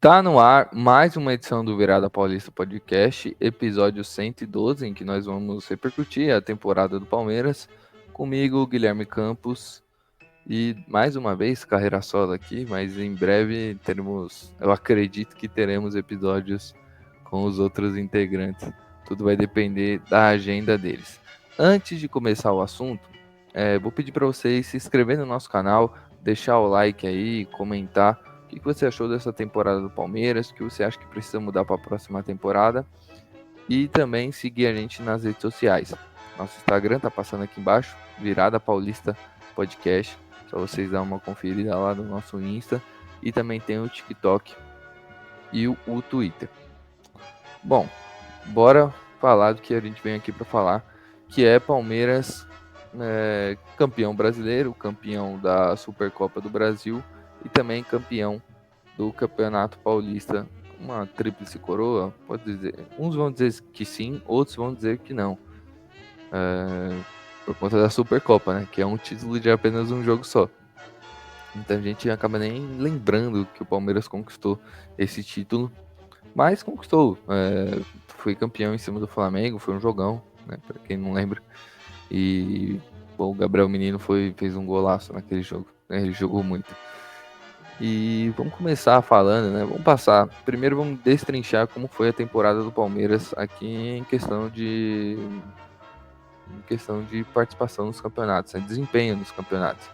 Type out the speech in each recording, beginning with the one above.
Tá no ar mais uma edição do Virada Paulista Podcast, episódio 112, em que nós vamos repercutir a temporada do Palmeiras. Comigo, Guilherme Campos, e mais uma vez, carreira solo aqui, mas em breve teremos, eu acredito que teremos episódios com os outros integrantes. Tudo vai depender da agenda deles. Antes de começar o assunto, vou pedir para vocês se inscreverem no nosso canal, deixar o like aí, comentar o que você achou dessa temporada do Palmeiras, o que você acha que precisa mudar para a próxima temporada e também seguir a gente nas redes sociais. Nosso Instagram tá passando aqui embaixo, Virada Paulista Podcast, só vocês dar uma conferida lá no nosso Insta e também tem o TikTok e o Twitter. Bom, bora falar do que a gente vem aqui para falar, que é Palmeiras campeão brasileiro, campeão da Supercopa do Brasil e também campeão do Campeonato Paulista, uma tríplice coroa, pode dizer. Uns vão dizer que sim, outros vão dizer que não. Por conta da Supercopa, né? Que é um título de apenas um jogo só. Então a gente acaba nem lembrando que o Palmeiras conquistou esse título, mas conquistou. Foi campeão em cima do Flamengo, foi um jogão, né? Para quem não lembra. E bom, o Gabriel Menino fez um golaço naquele jogo, né? Ele jogou muito. E vamos começar falando, né? Vamos passar. Primeiro vamos destrinchar como foi a temporada do Palmeiras aqui em questão de participação nos campeonatos, né? Desempenho nos campeonatos.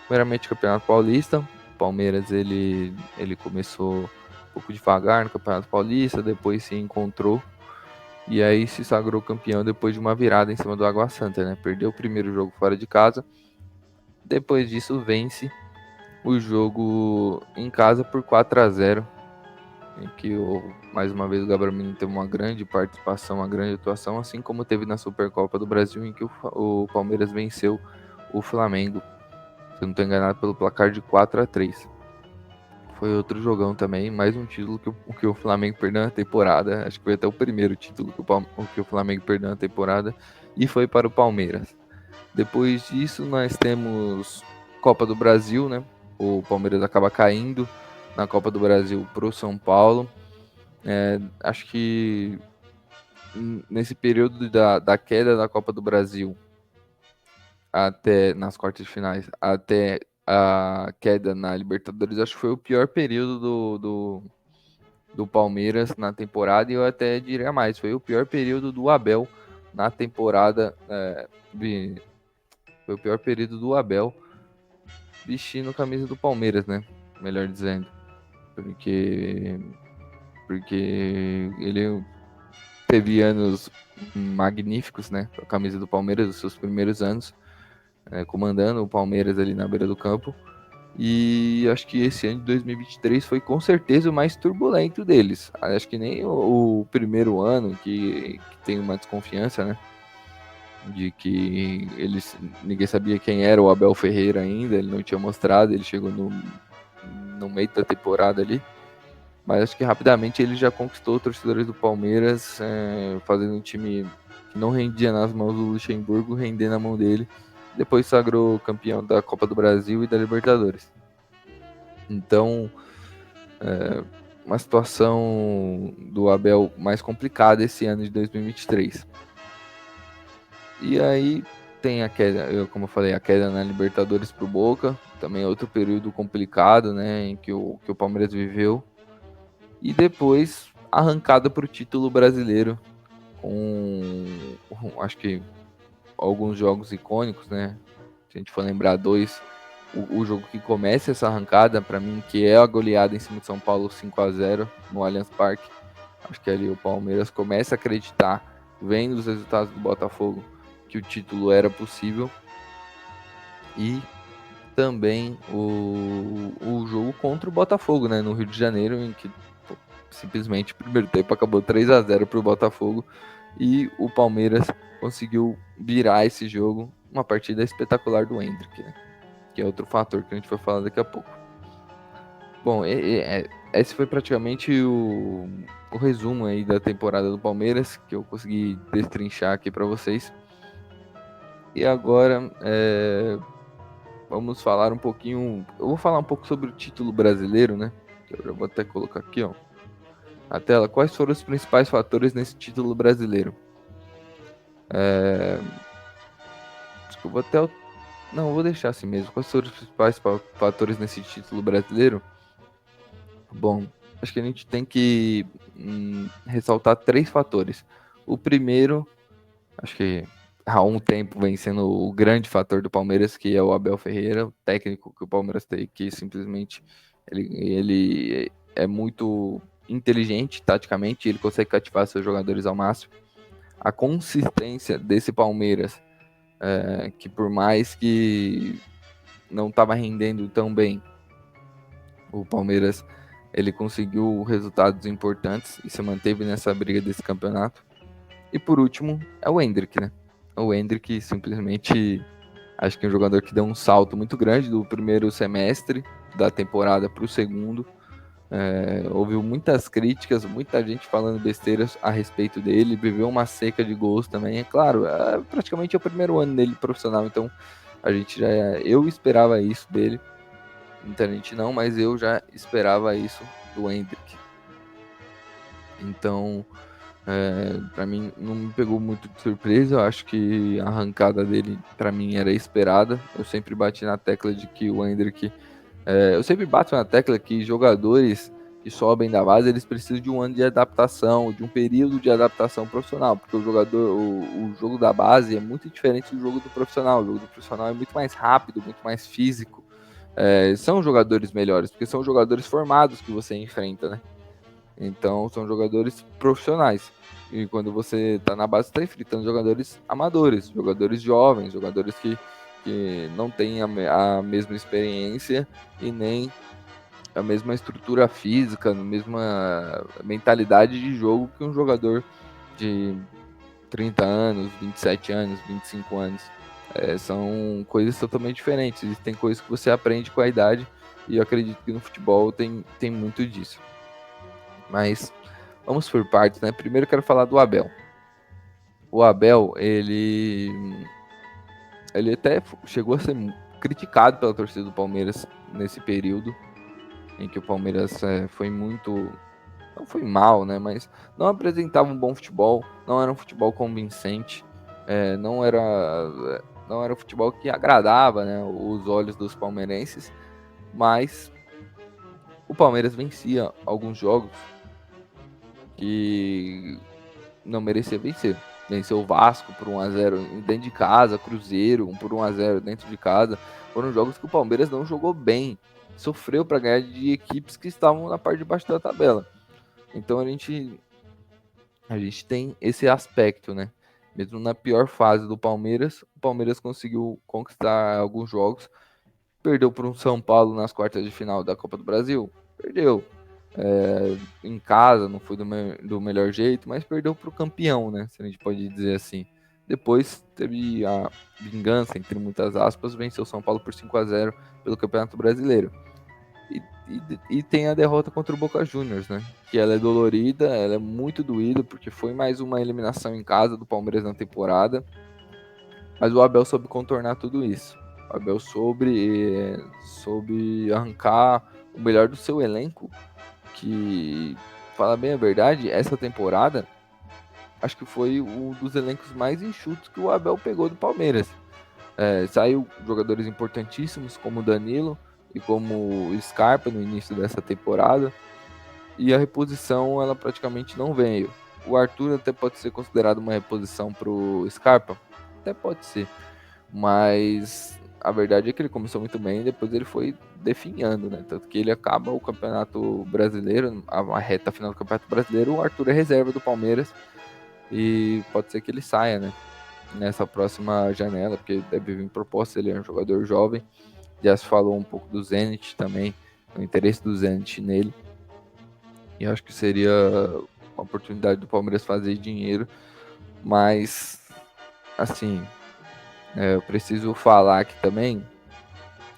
Primeiramente, o Campeonato Paulista. O Palmeiras ele começou um pouco devagar no Campeonato Paulista, depois se encontrou e aí se sagrou campeão depois de uma virada em cima do Água Santa, né? Perdeu o primeiro jogo fora de casa. Depois disso vence o jogo em casa por 4-0, em que mais uma vez o Gabriel Menino teve uma grande participação, uma grande atuação, assim como teve na Supercopa do Brasil, em que o Palmeiras venceu o Flamengo, se eu não estou enganado, pelo placar de 4-3. Foi outro jogão também, mais um título que o Flamengo perdeu na temporada, acho que foi até o primeiro título que o Flamengo perdeu na temporada, e foi para o Palmeiras. Depois disso nós temos Copa do Brasil, né? O Palmeiras acaba caindo na Copa do Brasil para o São Paulo. Acho que nesse período da queda da Copa do Brasil até nas quartas de finais, até a queda na Libertadores, acho que foi o pior período do Palmeiras na temporada, e eu até diria mais, foi o pior período do Abel na temporada. Foi o pior período do Abel vestindo a camisa do Palmeiras, né? Melhor dizendo. Porque ele teve anos magníficos, né? Com a camisa do Palmeiras, os seus primeiros anos, comandando o Palmeiras ali na beira do campo. E acho que esse ano de 2023 foi com certeza o mais turbulento deles. Acho que nem o primeiro ano, que tem uma desconfiança, né? De que ninguém sabia quem era o Abel Ferreira ainda, ele não tinha mostrado, ele chegou no meio da temporada ali. Mas acho que rapidamente ele já conquistou os torcedores do Palmeiras, fazendo um time que não rendia nas mãos do Luxemburgo, render na mão dele. Depois sagrou campeão da Copa do Brasil e da Libertadores. Então, uma situação do Abel mais complicada esse ano de 2023. E aí tem a queda, como eu falei, a queda na Libertadores pro Boca, também outro período complicado, né, em que o Palmeiras viveu. E depois arrancada para o título brasileiro, com acho que alguns jogos icônicos, né? Se a gente for lembrar dois, o jogo que começa essa arrancada, para mim, que é a goleada em cima de São Paulo 5-0 no Allianz Parque. Acho que ali o Palmeiras começa a acreditar, vendo os resultados do Botafogo, que o título era possível. E também o jogo contra o Botafogo, né, no Rio de Janeiro, em que simplesmente o primeiro tempo acabou 3-0 para o Botafogo e o Palmeiras conseguiu virar esse jogo, uma partida espetacular do Endrick, né? Que é outro fator que a gente vai falar daqui a pouco. Bom, esse foi praticamente o resumo aí da temporada do Palmeiras, que eu consegui destrinchar aqui para vocês. E agora vamos falar um pouquinho, eu vou falar um pouco sobre o título brasileiro, né? Eu já vou até colocar aqui, ó, na tela. Quais foram os principais fatores nesse título brasileiro? Acho que eu vou até... Não, vou deixar assim mesmo. Quais foram os principais fatores nesse título brasileiro? Bom, acho que a gente tem que ressaltar 3 fatores. O primeiro, acho que há um tempo vem sendo o grande fator do Palmeiras, que é o Abel Ferreira, o técnico que o Palmeiras tem, que simplesmente ele é muito inteligente taticamente, ele consegue cativar seus jogadores ao máximo. A consistência desse Palmeiras, que por mais que não estava rendendo tão bem, o Palmeiras ele conseguiu resultados importantes e se manteve nessa briga desse campeonato. E por último, é o Endrick, né? O Endrick simplesmente, acho que é um jogador que deu um salto muito grande do primeiro semestre da temporada para o segundo. Houve muitas críticas, muita gente falando besteiras a respeito dele, viveu uma seca de gols também. É claro, praticamente é o primeiro ano dele profissional, então eu esperava isso dele. Muita gente não, mas eu já esperava isso do Endrick. Então, para mim não me pegou muito de surpresa. Eu acho que a arrancada dele para mim era esperada. Eu sempre bati na tecla de que o Endrick, eu sempre bato na tecla que jogadores que sobem da base, eles precisam de um ano de adaptação, de um período de adaptação profissional, porque o jogo da base é muito diferente do jogo do profissional. O jogo do profissional é muito mais rápido, muito mais físico. São jogadores melhores, porque são jogadores formados que você enfrenta, né? Então são jogadores profissionais. E quando você está na base, está enfrentando jogadores amadores, jogadores jovens, jogadores que não têm a mesma experiência e nem a mesma estrutura física, a mesma mentalidade de jogo que um jogador de 30 anos, 27 anos, 25 anos. São coisas totalmente diferentes. Existem coisas que você aprende com a idade e eu acredito que no futebol tem muito disso. Mas vamos por partes, né? Primeiro eu quero falar do Abel. O Abel, ele até chegou a ser criticado pela torcida do Palmeiras nesse período em que o Palmeiras foi muito... Não foi mal, né? Mas não apresentava um bom futebol, não era um futebol convincente, não era um futebol que agradava, né, os olhos dos palmeirenses, mas o Palmeiras vencia alguns jogos que não merecia vencer. Venceu o Vasco por 1-0 dentro de casa, Cruzeiro por 1-0 dentro de casa. Foram jogos que o Palmeiras não jogou bem, sofreu para ganhar de equipes que estavam na parte de baixo da tabela. Então a gente tem esse aspecto, né? Mesmo na pior fase do Palmeiras, o Palmeiras conseguiu conquistar alguns jogos. Perdeu para um São Paulo nas quartas de final da Copa do Brasil? Perdeu. Em casa, não foi do melhor jeito, mas perdeu para o campeão, né? Se a gente pode dizer assim. Depois teve a vingança, entre muitas aspas, venceu o São Paulo por 5-0 pelo Campeonato Brasileiro. E tem a derrota contra o Boca Juniors, né? Que ela é dolorida, ela é muito doída, porque foi mais uma eliminação em casa do Palmeiras na temporada. Mas o Abel soube contornar tudo isso. O Abel soube arrancar o melhor do seu elenco, que, fala bem a verdade, essa temporada, acho que foi um dos elencos mais enxutos que o Abel pegou do Palmeiras. Saiu jogadores importantíssimos, como o Danilo e como o Scarpa no início dessa temporada, e a reposição ela praticamente não veio. O Arthur até pode ser considerado uma reposição para o Scarpa, até pode ser, mas a verdade é que ele começou muito bem e depois ele foi definhando, né? Tanto que ele acaba o Campeonato Brasileiro, a reta final do Campeonato Brasileiro, o Arthur é reserva do Palmeiras e pode ser que ele saia, né? Nessa próxima janela, porque deve vir proposta, ele é um jogador jovem. Já se falou um pouco do Zenit também, o interesse do Zenit nele. E acho que seria uma oportunidade do Palmeiras fazer dinheiro, mas assim, eu preciso falar aqui também.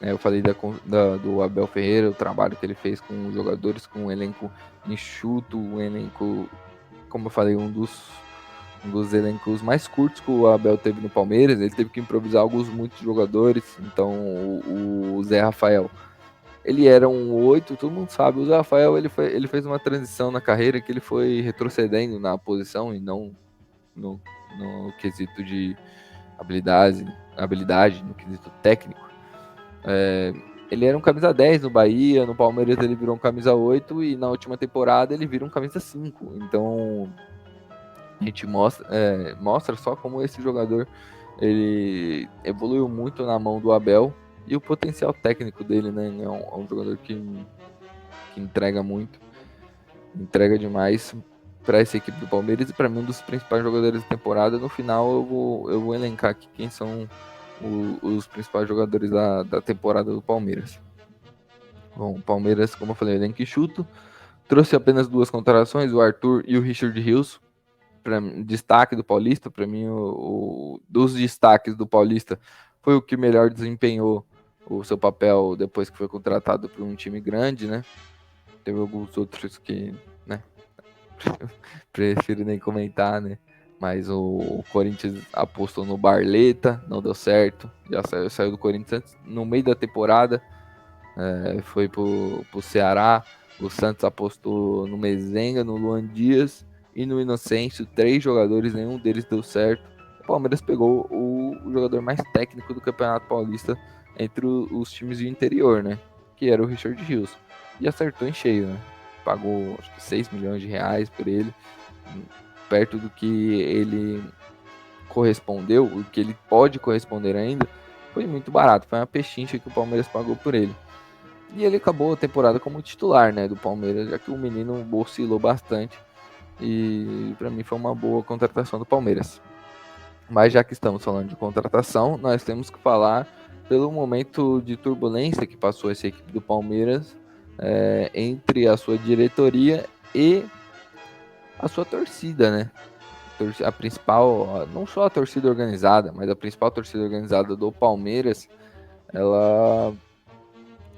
Eu falei do Abel Ferreira, o trabalho que ele fez com os jogadores, com um elenco enxuto, um elenco, como eu falei, um dos elencos mais curtos que o Abel teve no Palmeiras. Ele teve que improvisar muitos jogadores. Então o Zé Rafael ele era um 8, todo mundo sabe. O Rafael, ele fez uma transição na carreira que ele foi retrocedendo na posição e não no quesito de habilidade, no quesito técnico. Ele era um camisa 10 no Bahia, no Palmeiras ele virou um camisa 8 e na última temporada ele vira um camisa 5. Então a gente mostra só como esse jogador ele evoluiu muito na mão do Abel e o potencial técnico dele, né? É um jogador que entrega muito, entrega demais para essa equipe do Palmeiras e para mim um dos principais jogadores da temporada. No final eu vou elencar aqui quem são os principais jogadores da temporada do Palmeiras. Bom, o Palmeiras, como eu falei, elenco enxuto, trouxe apenas 2 contratações, o Arthur e o Richard Rios. Destaque do Paulista, para mim, dos destaques do Paulista, foi o que melhor desempenhou o seu papel depois que foi contratado por um time grande, né? Teve alguns outros que, né, prefiro nem comentar, né? Mas o Corinthians apostou no Barleta, não deu certo, já saiu do Corinthians no meio da temporada, foi pro Ceará. O Santos apostou no Mezenga, no Luan Dias e no Inocêncio, 3 jogadores, nenhum deles deu certo. O Palmeiras pegou o jogador mais técnico do Campeonato Paulista entre os times de interior, né? Que era o Richard Rios. E acertou em cheio, né? Pagou acho que 6 milhões de reais por ele, perto do que ele correspondeu, o que ele pode corresponder ainda, foi muito barato. Foi uma pechincha que o Palmeiras pagou por ele. E ele acabou a temporada como titular, né, do Palmeiras, já que o menino oscilou bastante. E para mim foi uma boa contratação do Palmeiras. Mas já que estamos falando de contratação, nós temos que falar pelo momento de turbulência que passou essa equipe do Palmeiras entre a sua diretoria e a sua torcida, né? A principal, não só a torcida organizada, mas a principal torcida organizada do Palmeiras, ela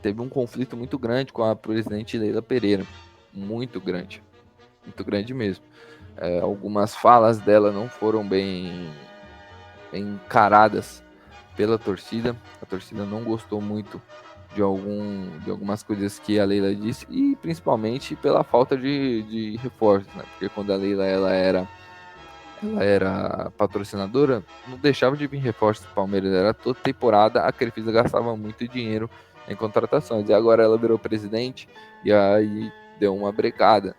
teve um conflito muito grande com a presidente Leila Pereira, muito grande mesmo. Algumas falas dela não foram bem encaradas pela torcida, a torcida não gostou muito de algumas coisas que a Leila disse e principalmente pela falta de reforços, né? Porque quando a Leila ela era patrocinadora, não deixava de vir reforços do Palmeiras, era toda temporada a Crefisa gastava muito dinheiro em contratações, e agora ela virou presidente e aí deu uma brecada.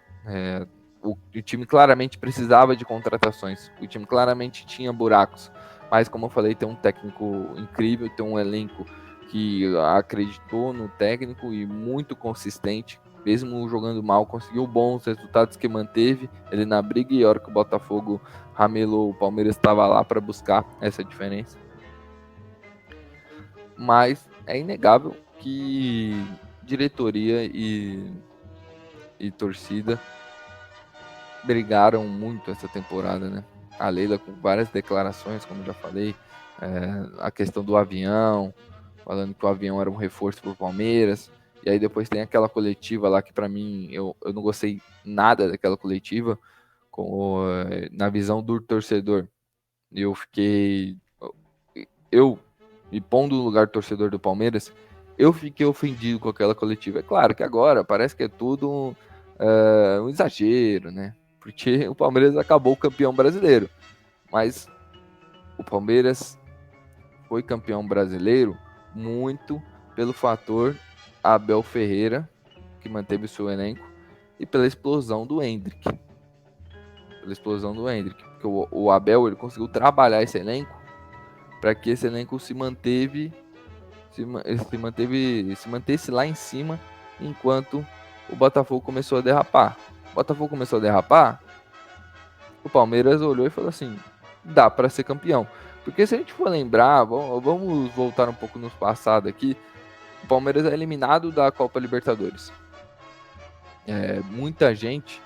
O time claramente precisava de contratações, o time claramente tinha buracos, mas como eu falei, tem um técnico incrível, tem um elenco que acreditou no técnico e muito consistente, mesmo jogando mal, conseguiu bons resultados que manteve ele na briga, e a hora que o Botafogo ramelou, o Palmeiras estava lá para buscar essa diferença. Mas é inegável que diretoria e torcida brigaram muito essa temporada, né? A Leila com várias declarações, como já falei, a questão do avião, falando que o avião era um reforço para o Palmeiras, e aí depois tem aquela coletiva lá que para mim, eu não gostei nada daquela coletiva, na visão do torcedor. Eu me pondo no lugar do torcedor do Palmeiras, eu fiquei ofendido com aquela coletiva. É claro que agora parece que é tudo um exagero, né? Porque o Palmeiras acabou campeão brasileiro. Mas o Palmeiras foi campeão brasileiro muito pelo fator Abel Ferreira, que manteve o seu elenco, e pela explosão do Endrick. Porque o Abel ele conseguiu trabalhar esse elenco para que esse elenco se mantesse lá em cima, enquanto o Botafogo começou a derrapar. O Palmeiras olhou e falou assim: dá para ser campeão. Porque se a gente for lembrar, vamos voltar um pouco no passado aqui, o Palmeiras é eliminado da Copa Libertadores. Muita gente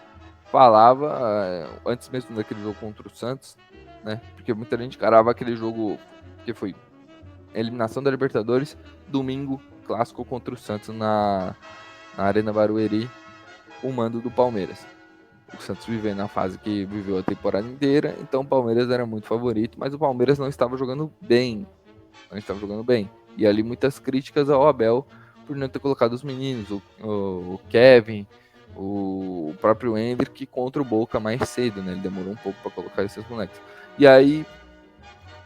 falava, antes mesmo daquele jogo contra o Santos, né? Porque muita gente encarava aquele jogo que foi eliminação da Libertadores, domingo, clássico contra o Santos na Arena Barueri, o mando do Palmeiras. O Santos vivendo na fase que viveu a temporada inteira, então o Palmeiras era muito favorito, mas o Palmeiras não estava jogando bem. E ali muitas críticas ao Abel por não ter colocado os meninos, o Kevin, o próprio Endrick contra o Boca mais cedo, né? Ele demorou um pouco para colocar esses moleques. E aí,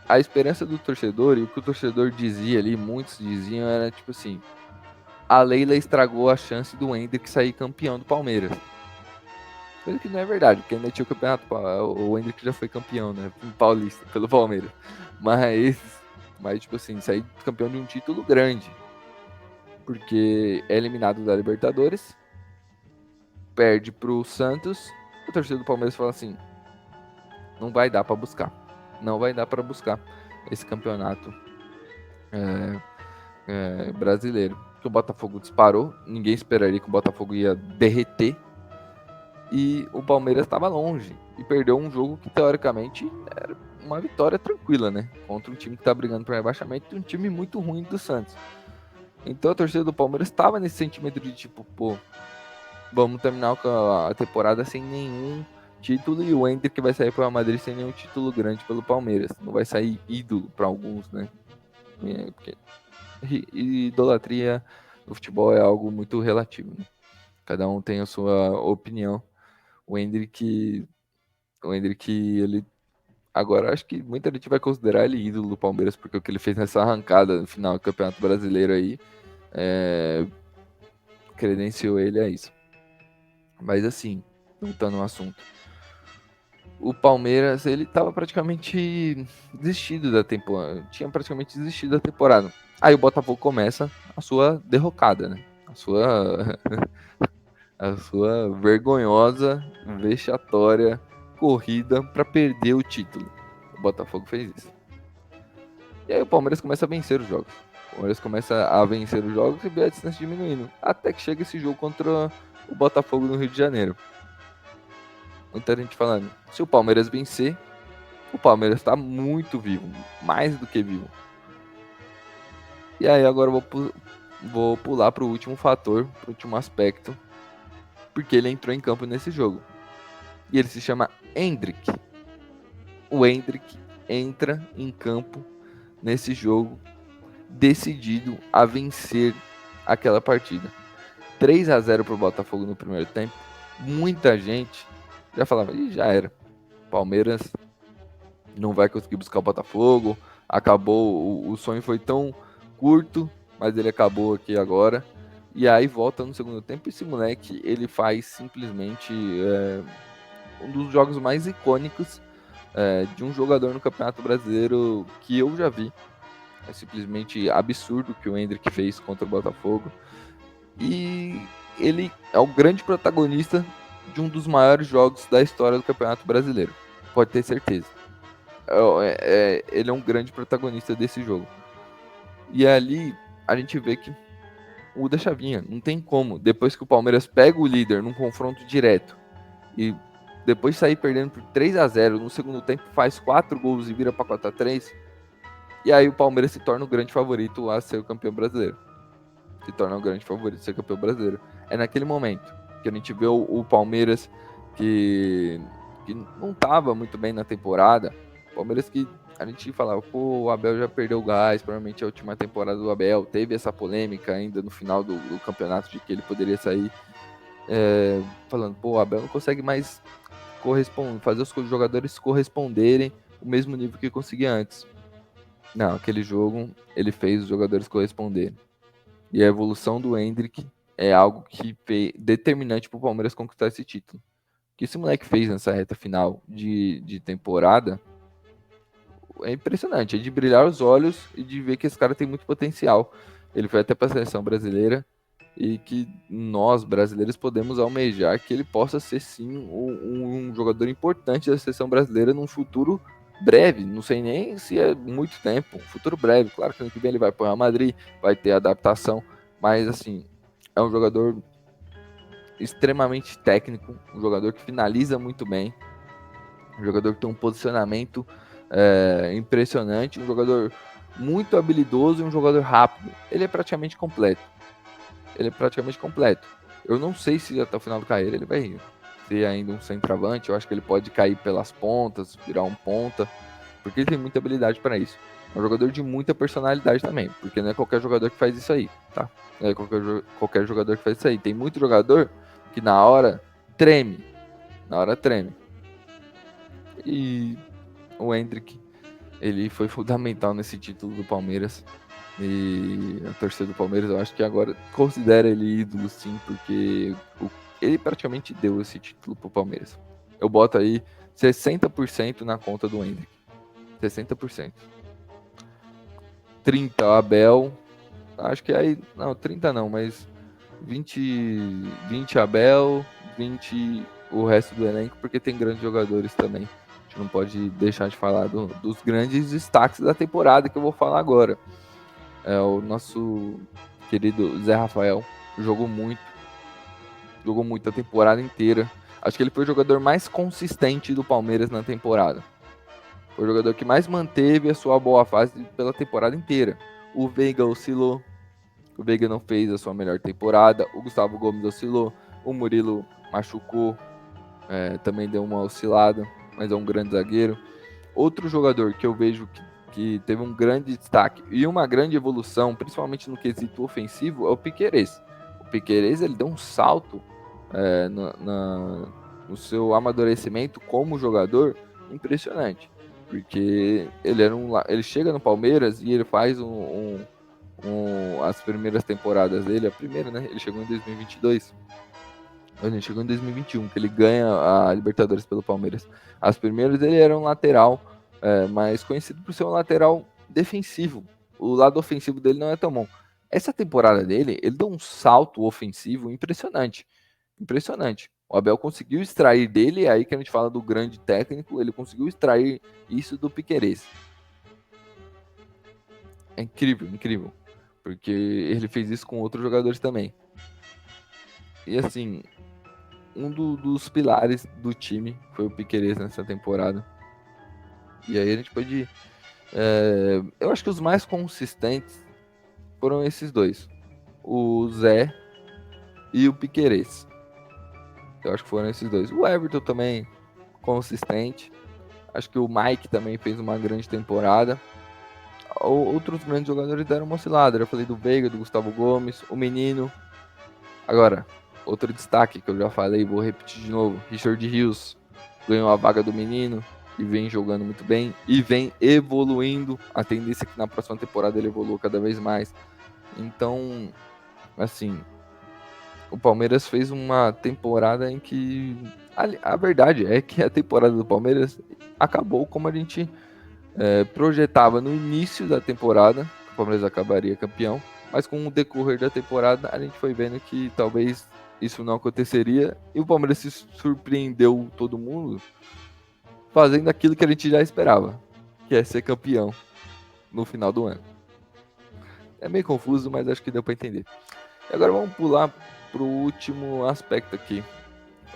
a esperança do torcedor, e o que o torcedor dizia ali, muitos diziam, era tipo assim, a Leila estragou a chance do Endrick sair campeão do Palmeiras. Coisa que não é verdade, porque ainda tinha o campeonato, o Endrick já foi campeão, né? Paulista, pelo Palmeiras. Mas tipo assim, sair campeão de um título grande. Porque é eliminado da Libertadores, perde pro Santos, o torcedor do Palmeiras fala assim, não vai dar para buscar. Não vai dar para buscar esse campeonato brasileiro. Que o Botafogo disparou, ninguém esperaria que o Botafogo ia derreter. E o Palmeiras estava longe e perdeu um jogo que teoricamente era uma vitória tranquila, né? Contra um time que está brigando para rebaixamento e um time muito ruim do Santos. Então a torcida do Palmeiras estava nesse sentimento de tipo, pô, vamos terminar a temporada sem nenhum título e o Endrick vai sair para o Madrid sem nenhum título grande pelo Palmeiras. Não vai sair ídolo para alguns, né? Porque idolatria no futebol é algo muito relativo, né? Cada um tem a sua opinião. O Endrick, ele agora acho que muita gente vai considerar ele ídolo do Palmeiras, porque o que ele fez nessa arrancada no final do Campeonato Brasileiro aí credenciou ele a isso. Mas assim, voltando ao assunto, o Palmeiras, ele tava praticamente desistido da temporada, tinha praticamente desistido da temporada. Aí o Botafogo começa a sua derrocada, né? A sua vergonhosa, vexatória corrida para perder o título. O Botafogo fez isso. E aí o Palmeiras começa a vencer os jogos. O Palmeiras começa a vencer os jogos e vê a distância diminuindo. Até que chega esse jogo contra o Botafogo no Rio de Janeiro. Muita gente falando, se o Palmeiras vencer, o Palmeiras está muito vivo, mais do que vivo. E aí agora eu vou pular para o último fator, para o último aspecto, porque ele entrou em campo nesse jogo. E ele se chama Endrick. O Endrick entra em campo nesse jogo decidido a vencer aquela partida. 3-0 para o Botafogo no primeiro tempo. Muita gente já falava, já era. Palmeiras não vai conseguir buscar o Botafogo. Acabou, o sonho foi tão curto, mas ele acabou aqui agora. E aí volta no segundo tempo. Esse moleque, ele faz simplesmente um dos jogos mais icônicos de um jogador no Campeonato Brasileiro que eu já vi. É simplesmente absurdo o que o Endrick fez contra o Botafogo. E ele é o grande protagonista de um dos maiores jogos da história do Campeonato Brasileiro. Pode ter certeza. Ele é um grande protagonista desse jogo. E ali a gente vê que muda a chavinha. Não tem como. Depois que o Palmeiras pega o líder num confronto direto e depois de sair perdendo por 3-0, no segundo tempo faz 4 gols e vira para 4-3. E aí o Palmeiras se torna o grande favorito a ser o campeão brasileiro. Se torna o grande favorito a ser campeão brasileiro. É naquele momento que a gente vê o Palmeiras que não estava muito bem na temporada. Palmeiras que a gente falava, pô, o Abel já perdeu o gás, provavelmente é a última temporada do Abel. Teve essa polêmica ainda no final do campeonato de que ele poderia sair falando, pô, o Abel não consegue mais fazer os jogadores corresponderem o mesmo nível que conseguia antes. Não, aquele jogo ele fez os jogadores corresponderem. E a evolução do Endrick é algo que determinante para o Palmeiras conquistar esse título. O que esse moleque fez nessa reta final de temporada é impressionante. É de brilhar os olhos e de ver que esse cara tem muito potencial. Ele foi até para a seleção brasileira e que nós, brasileiros, podemos almejar que ele possa ser, sim, um jogador importante da seleção brasileira num futuro breve. Não sei nem se é muito tempo, um futuro breve. Claro que ano que vem ele vai para o Real Madrid, vai ter adaptação, mas assim, é um jogador extremamente técnico, um jogador que finaliza muito bem, um jogador que tem um posicionamento impressionante, um jogador muito habilidoso e um jogador rápido. Ele é praticamente completo. Eu não sei se até o final da carreira ele vai ser ainda um centroavante. Eu acho que ele pode cair pelas pontas, virar um ponta, porque ele tem muita habilidade para isso. É um jogador de muita personalidade também, porque não é qualquer jogador que faz isso aí, tá? Não é qualquer jogador que faz isso aí. Tem muito jogador que na hora treme. Na hora treme. E o Endrick, ele foi fundamental nesse título do Palmeiras. E a torcida do Palmeiras, eu acho que agora considera ele ídolo, sim, porque ele praticamente deu esse título pro Palmeiras. Eu boto aí 60% na conta do Endrick. 60%. 30 o Abel. Acho que aí. Não, 30 não, mas 20, 20 Abel, 20 o resto do elenco, porque tem grandes jogadores também. A gente não pode deixar de falar dos grandes destaques da temporada que eu vou falar agora. É o nosso querido Zé Rafael. Jogou muito a temporada inteira. Acho que ele foi o jogador mais consistente do Palmeiras na temporada. Foi o jogador que mais manteve a sua boa fase pela temporada inteira. O Veiga oscilou. O Veiga não fez a sua melhor temporada. O Gustavo Gomes oscilou. O Murilo machucou. Também deu uma oscilada. Mas é um grande zagueiro. Outro jogador que eu vejo que teve um grande destaque e uma grande evolução, principalmente no quesito ofensivo, é o Piquerez. O Piquerez, ele deu um salto no seu amadurecimento como jogador impressionante. Porque ele chega no Palmeiras e ele faz as primeiras temporadas dele, a primeira, né? Ele chegou em 2022. Ele chegou em 2021, que ele ganha a Libertadores pelo Palmeiras. As primeiras ele era um lateral, mas conhecido por ser um lateral defensivo. O lado ofensivo dele não é tão bom. Essa temporada dele, ele deu um salto ofensivo impressionante. Impressionante. O Abel conseguiu extrair dele, é aí que a gente fala do grande técnico, ele conseguiu extrair isso do Piquerez. É incrível, incrível. Porque ele fez isso com outros jogadores também. E assim, dos pilares do time foi o Piquerez nessa temporada. E aí a gente pode. Eu acho que os mais consistentes foram esses dois: o Zé e o Piquerez. Eu acho que foram esses dois. O Everton também consistente. Acho que o Mike também fez uma grande temporada. Outros grandes jogadores deram uma oscilada. Eu falei do Veiga, do Gustavo Gomes, o Menino. Agora, outro destaque que eu já falei, vou repetir de novo: Richard Rios ganhou a vaga do Menino e vem jogando muito bem e vem evoluindo. A tendência é que na próxima temporada ele evolua cada vez mais. Então, assim, o Palmeiras fez uma temporada em que a verdade é que a temporada do Palmeiras acabou como a gente projetava no início da temporada, que o Palmeiras acabaria campeão, mas com o decorrer da temporada a gente foi vendo que talvez isso não aconteceria e o Palmeiras se surpreendeu todo mundo fazendo aquilo que a gente já esperava, que é ser campeão no final do ano. É meio confuso, mas acho que deu para entender. E agora vamos pular para o último aspecto aqui.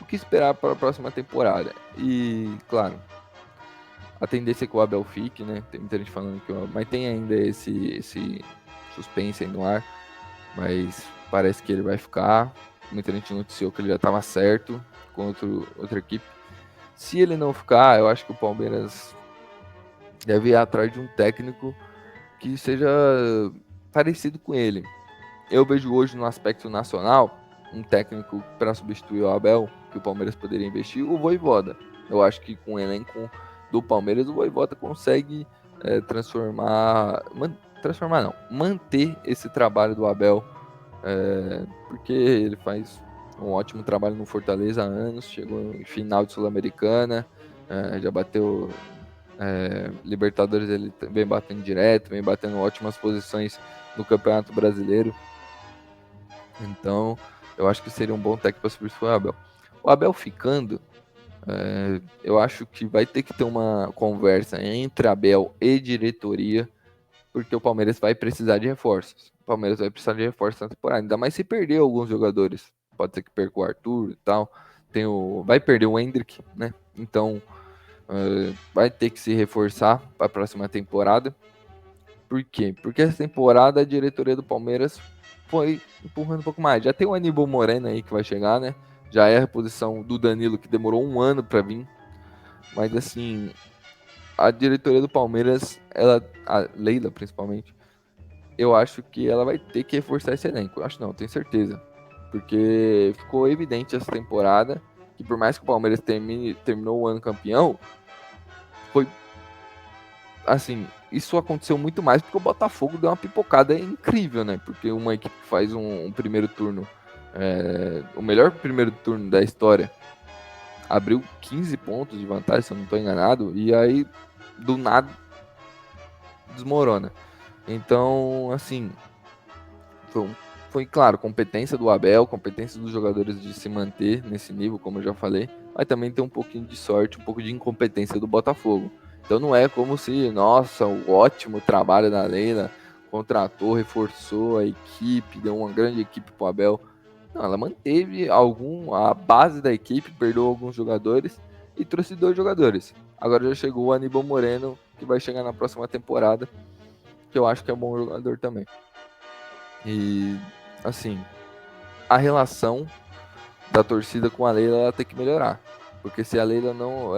O que esperar para a próxima temporada? E, claro, a tendência é que o Abel fique, né? Tem muita gente falando que mas tem ainda esse suspense aí no ar, mas parece que ele vai ficar. Muita gente noticiou que ele já estava certo com outra equipe. Se ele não ficar, eu acho que o Palmeiras deve ir atrás de um técnico que seja parecido com ele. Eu vejo hoje no aspecto nacional um técnico para substituir o Abel, que o Palmeiras poderia investir, o Vojvoda. Eu acho que com o elenco do Palmeiras, o Vojvoda consegue manter esse trabalho do Abel, porque ele faz um ótimo trabalho no Fortaleza há anos, chegou em final de Sul-Americana, já bateu Libertadores, ele vem batendo direto, vem batendo ótimas posições no Campeonato Brasileiro. Então, eu acho que seria um bom técnico para substituir o Abel. O Abel ficando, eu acho que vai ter que ter uma conversa entre Abel e diretoria, porque o Palmeiras vai precisar de reforços. O Palmeiras vai precisar de reforços na temporada, ainda mais se perder alguns jogadores. Pode ser que perca o Arthur e tal. Vai perder o Endrick, né? Então, vai ter que se reforçar para a próxima temporada. Por quê? Porque essa temporada a diretoria do Palmeiras foi empurrando um pouco mais. Já tem o Aníbal Moreno aí que vai chegar, né? Já é a reposição do Danilo que demorou um ano para vir. Mas assim, a diretoria do Palmeiras, a Leila principalmente, eu acho que ela vai ter que reforçar esse elenco. Eu acho não, tenho certeza. Porque ficou evidente essa temporada que por mais que o Palmeiras terminou o ano campeão, foi assim, isso aconteceu muito mais porque o Botafogo deu uma pipocada incrível, né? Porque uma equipe que faz um primeiro turno, o melhor primeiro turno da história, abriu 15 pontos de vantagem, se eu não estou enganado, e aí do nada desmorona. Então, assim, foi claro, competência do Abel, competência dos jogadores de se manter nesse nível, como eu já falei, mas também tem um pouquinho de sorte, um pouco de incompetência do Botafogo. Então não é como se, nossa, o ótimo trabalho da Leila, contratou, reforçou a equipe, deu uma grande equipe pro Abel. Não, ela manteve a base da equipe, perdoou alguns jogadores e trouxe 2 jogadores. Agora já chegou o Aníbal Moreno, que vai chegar na próxima temporada, que eu acho que é um bom jogador também. E, assim, a relação da torcida com a Leila ela tem que melhorar. Porque se a Leila não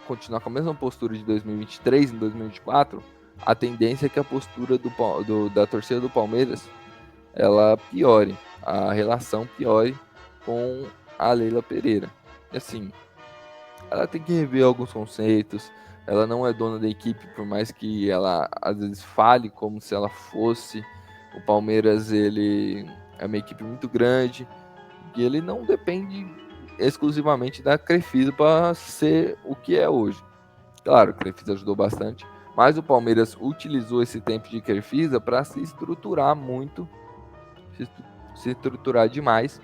continuar com a mesma postura de 2023 em 2024, a tendência é que a postura da torcida do Palmeiras ela piore, a relação piore com a Leila Pereira. E assim, ela tem que rever alguns conceitos, ela não é dona da equipe, por mais que ela às vezes fale como se ela fosse. O Palmeiras ele é uma equipe muito grande e ele não depende exclusivamente da Crefisa para ser o que é hoje. Claro, a Crefisa ajudou bastante, mas o Palmeiras utilizou esse tempo de Crefisa para se estruturar muito, se estruturar demais.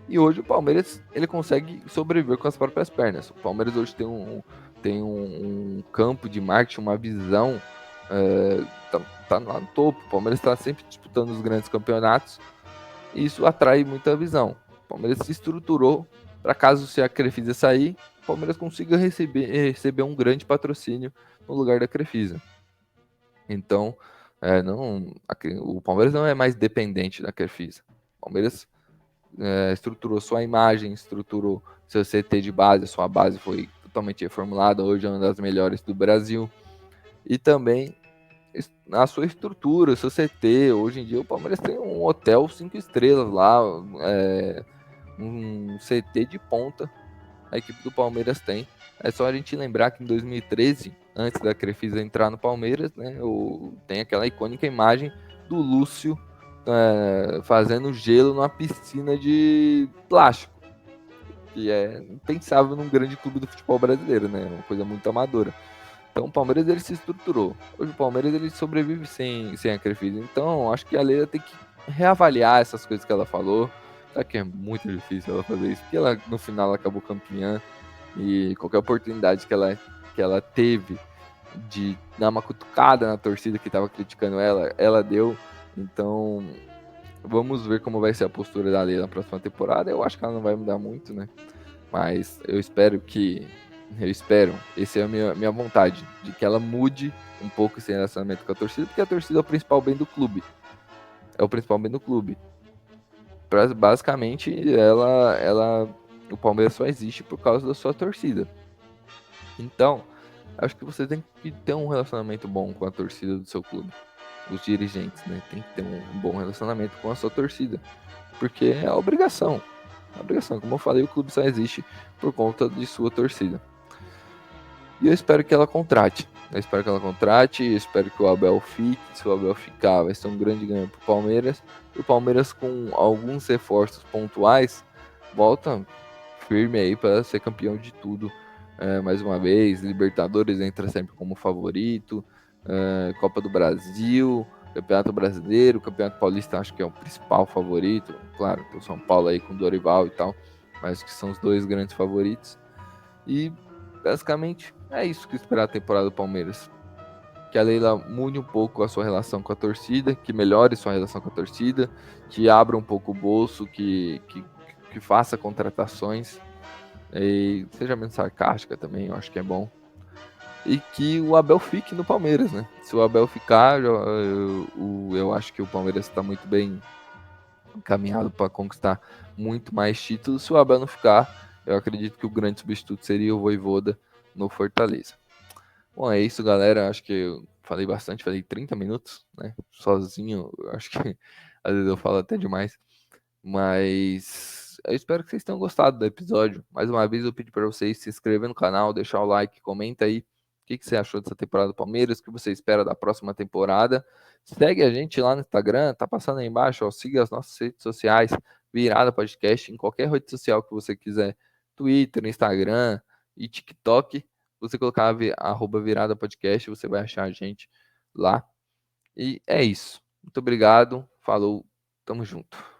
E hoje o Palmeiras ele consegue sobreviver com as próprias pernas. O Palmeiras hoje tem um campo de marketing, uma visão, tá lá no topo. O Palmeiras está sempre disputando os grandes campeonatos e isso atrai muita visão. O Palmeiras se estruturou para caso se a Crefisa sair, o Palmeiras consiga receber um grande patrocínio no lugar da Crefisa. Então, o Palmeiras não é mais dependente da Crefisa. O Palmeiras estruturou sua imagem, estruturou seu CT de base, sua base foi totalmente reformulada, hoje é uma das melhores do Brasil. E também a sua estrutura, seu CT. Hoje em dia o Palmeiras tem um hotel 5 estrelas lá, um CT de ponta, a equipe do Palmeiras tem. É só a gente lembrar que em 2013, antes da Crefisa entrar no Palmeiras, né, tem aquela icônica imagem do Lúcio fazendo gelo numa piscina de plástico, que é impensável num grande clube do futebol brasileiro, né? Uma coisa muito amadora. Então o Palmeiras ele se estruturou. Hoje o Palmeiras ele sobrevive sem a Crefisa. Então acho que a Leila tem que reavaliar essas coisas que ela falou. Só que é muito difícil ela fazer isso, porque ela no final ela acabou campeã e qualquer oportunidade que ela teve de dar uma cutucada na torcida que estava criticando ela deu. Então vamos ver como vai ser a postura da Leila na próxima temporada. Eu acho que ela não vai mudar muito, né? Mas eu espero, essa é a minha vontade, de que ela mude um pouco esse relacionamento com a torcida, porque a torcida é o principal bem do clube. É o principal bem do clube. Basicamente, o Palmeiras só existe por causa da sua torcida. Então, acho que você tem que ter um relacionamento bom com a torcida do seu clube. Os dirigentes, né? Tem que ter um bom relacionamento com a sua torcida. Porque é a obrigação. A obrigação. Como eu falei, o clube só existe por conta de sua torcida. E eu espero que ela contrate. Eu espero que o Abel fique. Se o Abel ficar, vai ser um grande ganho para o Palmeiras. E o Palmeiras, com alguns reforços pontuais, volta firme aí para ser campeão de tudo. Mais uma vez, Libertadores entra sempre como favorito. Copa do Brasil, Campeonato Brasileiro, Campeonato Paulista acho que é o principal favorito. Claro, tem o São Paulo aí com o Dorival e tal, mas que são os 2 grandes favoritos. E basicamente é isso que esperar a temporada do Palmeiras. Que a Leila mude um pouco a sua relação com a torcida, que melhore sua relação com a torcida, que abra um pouco o bolso, que faça contratações e seja menos sarcástica também, eu acho que é bom. E que o Abel fique no Palmeiras, né? Se o Abel ficar, eu acho que o Palmeiras está muito bem encaminhado para conquistar muito mais títulos. Se o Abel não ficar, eu acredito que o grande substituto seria o Vojvoda no Fortaleza. Bom, é isso, galera. Acho que eu falei bastante, falei 30 minutos, né? Sozinho, eu acho que às vezes eu falo até demais. Mas eu espero que vocês tenham gostado do episódio. Mais uma vez eu pedi para vocês se inscrever no canal, deixar o like, comenta aí o que você achou dessa temporada do Palmeiras, o que você espera da próxima temporada. Segue a gente lá no Instagram, tá passando aí embaixo, ó, siga as nossas redes sociais, Virada Podcast, em qualquer rede social que você quiser, Twitter, Instagram e TikTok. Você colocar @Virada Podcast, você vai achar a gente lá. E é isso. Muito obrigado. Falou. Tamo junto.